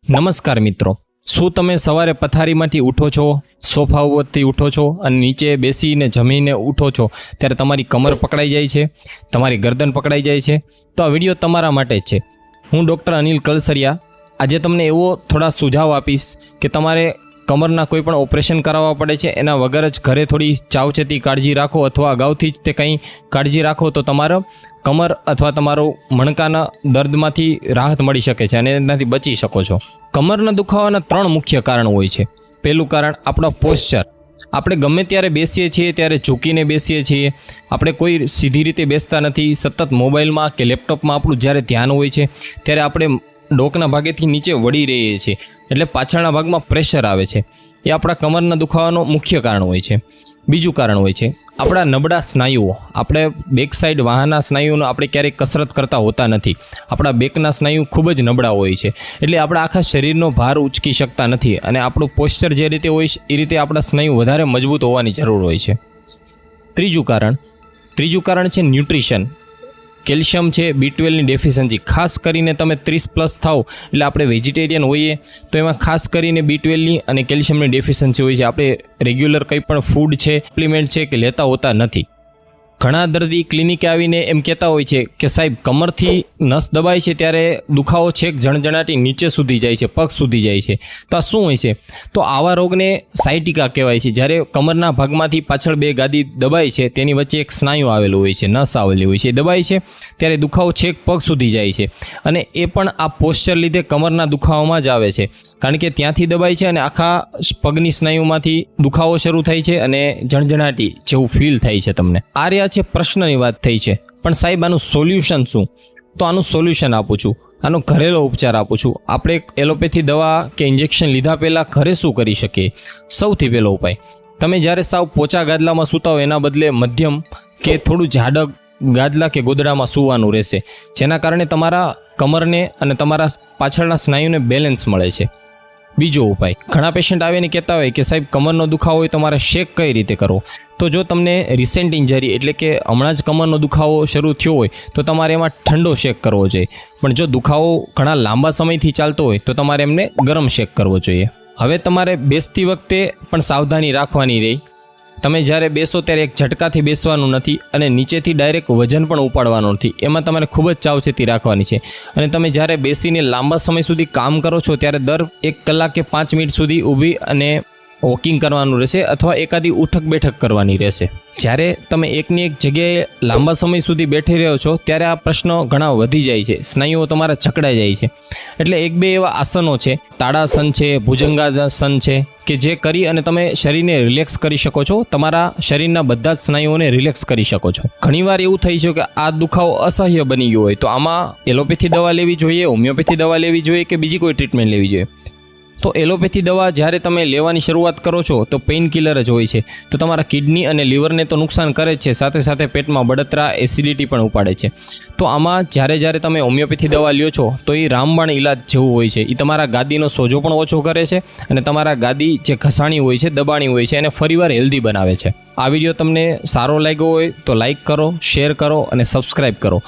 નમસ્કાર મિત્રો, શું તમે સવારે પથારીમાંથી ઉઠો છો, સોફા ઉપરથી ઉઠો છો અને નીચે બેસીને જમીને ઉઠો છો ત્યારે તમારી કમર પકડાઈ જાય છે, તમારી ગરદન પકડાઈ જાય છે? તો આ વિડીયો તમારા માટે જ છે. હું ડૉક્ટર અનિલ કલસરિયા આજે તમને એવો થોડા સુઝાવ આપીશ કે તમારે કમરના કોઈ પણ ઓપરેશન કરાવવા પડે છે એના વગર જ ઘરે થોડી સાવચેતી કાળજી રાખો અથવા અગાઉથી જ તે કંઈ કાળજી રાખો તો તમારો કમર અથવા તમારો મણકાના દર્દમાંથી રાહત મળી શકે છે અને એનાથી બચી શકો છો. કમરના દુખાવાના 3 મુખ્ય કારણ હોય છે. પહેલું કારણ આપણો પોસ્ચર. આપણે ગમે ત્યારે બેસીએ છીએ ત્યારે ઝૂકીને બેસીએ છીએ, આપણે કોઈ સીધી રીતે બેસતા નથી. સતત મોબાઈલમાં કે લેપટોપમાં આપણું જ્યારે ધ્યાન હોય છે ત્યારે આપણે ડોકના ભાગેથી નીચે વળી રહીએ છીએ, એટલે પાછળના ભાગમાં પ્રેશર આવે છે. એ આપણા કમરના દુખાવાનો મુખ્ય કારણ હોય છે. બીજું કારણ હોય છે આપણા નબળા સ્નાયુઓ. આપણે બેક સાઈડ વાહાના સ્નાયુઓનો આપણે ક્યારેય કસરત કરતા હોતા નથી. આપણા બેકના સ્નાયુ ખૂબ જ નબળા હોય છે, એટલે આપણે આખા શરીરનો ભાર ઉચકી શકતા નથી અને આપણું પોસ્ચર જે રીતે હોય છે એ રીતે આપણા સ્નાયુ વધારે મજબૂત હોવાની જરૂર હોય છે. ત્રીજું કારણ છે ન્યુટ્રિશન. કેલ્શિયમ છે, B12ની ડેફિશિયન્સી. ખાસ કરીને તમે 30+ થાવ એટલે આપણે વેજીટેરિયન હોઈએ તો એમાં ખાસ કરીને B12ની અને કેલ્શિયમની ડેફિશિયન્સી હોય છે. આપણે રેગ્યુલર કંઈ પણ ફૂડ છે, સપ્લિમેન્ટ છે કે લેતા હોતા નથી. ઘણા દર્દી ક્લિનિકે આવીને એમ કહેતા હોય છે કે સાહેબ કમરથી નસ દબાય છે ત્યારે દુખાવો છેક જણજણાટી નીચે સુધી જાય છે, પગ સુધી જાય છે. તો આ શું હોય છે? તો આવા રોગને સાયટિકા કહેવાય છે. જ્યારે કમરના ભાગમાંથી પાછળ 2 ગાદી દબાય છે તેની વચ્ચે એક સ્નાયુ આવેલું હોય છે, નસ આવેલી હોય છે, એ દબાય છે ત્યારે દુખાવો છેક પગ સુધી જાય છે. અને એ પણ આ પોસ્ચર લીધે કમરના દુખાવામાં જ આવે છે, કારણ કે ત્યાંથી દબાય છે અને આખા પગની સ્નાયુમાંથી દુખાવો શરૂ થાય છે અને જણજણાટી જેવું ફીલ થાય છે તમને. આ રહ્યા છે પ્રશ્નની વાત થઈ છે, પણ સાહેબ આનું સોલ્યુશન શું? તો આનું સોલ્યુશન આપું છું, આનો ઘરેલો ઉપચાર આપું છું. આપણે એલોપેથી દવા કે ઇન્જેક્શન લીધા પહેલાં ઘરે શું કરી શકીએ? સૌથી પહેલો ઉપાય, તમે જ્યારે સાવ પોચા ગાદલામાં સૂતા હોય એના બદલે મધ્યમ કે થોડું જાડક ગાદલા કે ગોદડામાં સૂવાનું રહેશે, જેના કારણે તમારા કમરને અને તમારા પાછળના સ્નાયુને બેલેન્સ મળે છે. બીજો ઉપાય, ઘણા પેશન્ટ આવીને કહેતા હોય કે સાહેબ કમરનો દુખાવો હોય તો મારે શેક કઈ રીતે કરવો? તો જો તમને રિસેન્ટ ઇન્જરી એટલે કે હમણાં જ કમરનો દુખાવો શરૂ થયો હોય તો તમારે એમાં ઠંડો શેક કરવો જોઈએ, પણ જો દુખાવો ઘણા લાંબા સમયથી ચાલતો હોય તો તમારે એમને ગરમ શેક કરવો જોઈએ. હવે તમારે બેસતી વખતે પણ સાવધાની રાખવાની રહી. તમે જ્યારે બેસો ત્યારે એક ઝટકાથી બેસવાનું નથી અને નીચેથી ડાયરેક્ટ વજન પણ ઉપાડવાનું નથી. એમાં તમારે ખૂબ જ સાવચેતી રાખવાની છે. અને તમે જ્યારે બેસીને લાંબા સમય સુધી કામ કરો છો ત્યારે દર 1 કલાક કે 5 મિનિટ સુધી ઊભી અને વોકિંગ કરવાનું રહેશે અથવા એકાદી ઉઠક બેઠક કરવાની રહેશે. જ્યારે તમે એકની એક જગ્યાએ લાંબા સમય સુધી બેઠી રહ્યો છો ત્યારે આ પ્રશ્નો ઘણા વધી જાય છે, સ્નાયુઓ તમારા જકડાઈ જાય છે. એટલે 1-2 એવા આસનો છે, તાડાસન છે, ભુજંગાસન છે, કે જે કરી અને તમે શરીરને રિલેક્સ કરી શકો છો, તમારા શરીરના બધા જ સ્નાયુઓને રિલેક્સ કરી શકો છો. ઘણીવાર એવું થઈ છે કે આ દુખાવો અસહ્ય બની ગયો હોય તો આમાં એલોપેથી દવા લેવી જોઈએ, હોમિયોપેથી દવા લેવી જોઈએ કે બીજી કોઈ ટ્રીટમેન્ટ લેવી જોઈએ? તો એલોપેથી દવા જ્યારે તમે લેવાની શરૂઆત કરો છો તો પેઇન કિલર જ હોય છે, તો તમારા કિડની અને લીવરને તો નુકસાન કરે જ છે, સાથે સાથે પેટમાં બળતરા, એસિડિટી પણ ઉપાડે છે. તો આમાં જ્યારે તમે હોમિયોપેથી દવા લ્યો છો તો એ રામબાણ ઇલાજ જેવું હોય છે. એ તમારા ગાદીનો સોજો પણ ઓછો કરે છે અને તમારા ગાદી જે ઘસાણી હોય છે, દબાણી હોય છે, એને ફરીવાર હેલ્ધી બનાવે છે. આ વિડીયો તમને સારો લાગ્યો હોય તો લાઇક કરો, શેર કરો અને સબસ્ક્રાઈબ કરો.